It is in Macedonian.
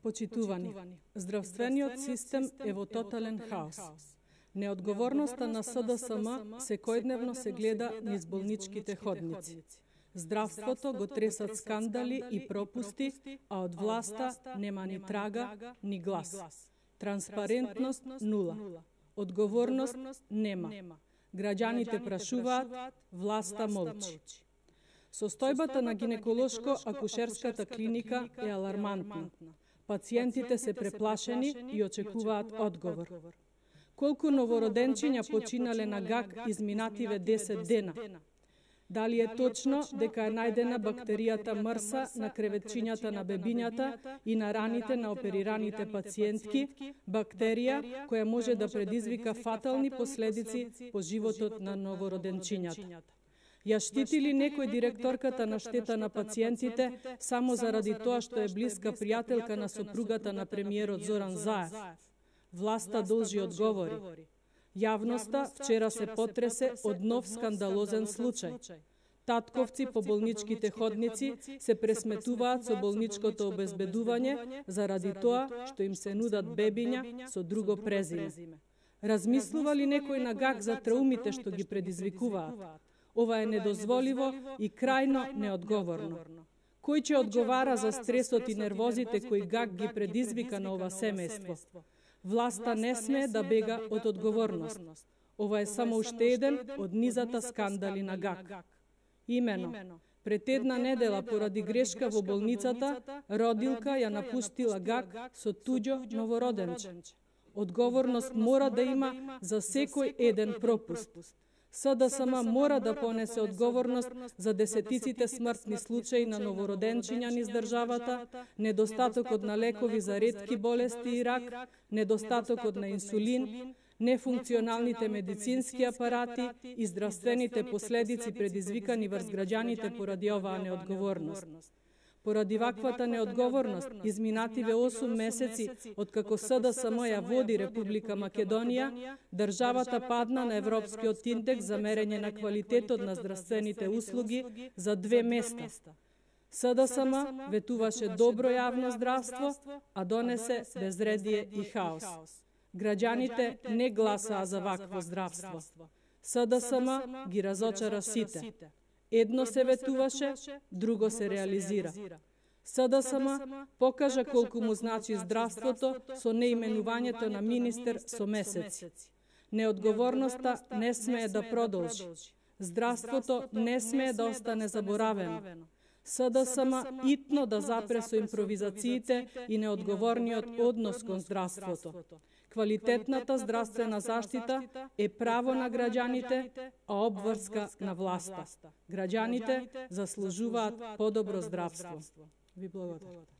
Почитувани, здравствениот систем е во тотален хаос. Неодговорноста на СДСМ секојдневно се гледа низ болничките ходници. Здравството го тресат скандали и пропусти, а од власта нема ни трага, ни глас. Транспарентност нула. Одговорност нема. Граѓаните прашуваат, власта молчи. Состојбата на гинеколошко-акушерската клиника е алармантна. Пациентите се преплашени и очекуваат одговор. Колку новороденчиња починале на ГАК изминативе 10 дена? Дали е точно дека е најдена бактеријата МРСА на креветчињата на бебињата и на раните на оперираните пациентки, бактерија која може да предизвика фатални последици по животот на новороденчињата? Ја штити ли некој директорката на штета на пациентите само заради тоа што е блиска пријателка на сопругата на премиерот Зоран Заев? Власта должи одговори. Јавноста вчера се потресе од нов скандалозен случај. Татковци по болничките ходници се пресметуваат со болничкото обезбедување заради тоа што им се нудат бебиња со друго презиме. Размислува ли некој на ГАК за траумите што ги предизвикуваат? Ова е недозволиво и крајно неодговорно. Кој ќе одговара за стресот и нервозите кои ГАК ги предизвика на ова семејство? Власта не смее да бега од одговорност. Ова е само уште еден од низата скандали на ГАК. Имено, пред една недела поради грешка во болницата, родилка ја напуштила ГАК со туѓо новороденче. Одговорност мора да има за секој еден пропуст. СДСМ мора да понесе одговорност за десетиците смртни случаи на новороденчиња низ државата, недостатокот на лекови за ретки болести и рак, недостатокот на инсулин, нефункционалните медицински апарати и здравствените последици предизвикани врз граѓаните поради оваа неодговорност. Поради ваквата неодговорност, изминативе 8 месеци, откако СДСМ ја води Република Македонија, државата падна на Европскиот индекс за мерење на квалитетот на здравствените услуги за 2 места. СДСМ ветуваше добро јавно здравство, а донесе безредие и хаос. Граѓаните не гласаа за вакво здравство. СДСМ ги разочара сите. Едно се ветуваше, друго се реализира. СДСМ покажа колку му значи здравството со неименувањето на министер со месеци. Неодговорноста не смее да продолжи. Здравството не смее да остане заборавено. СДСМ итно да запре со импровизациите и неодговорниот однос кон здравството. Квалитетната здравствена заштита е право на граѓаните, а обврска на власта. Граѓаните заслужуваат подобро здравство. Ви благодарам.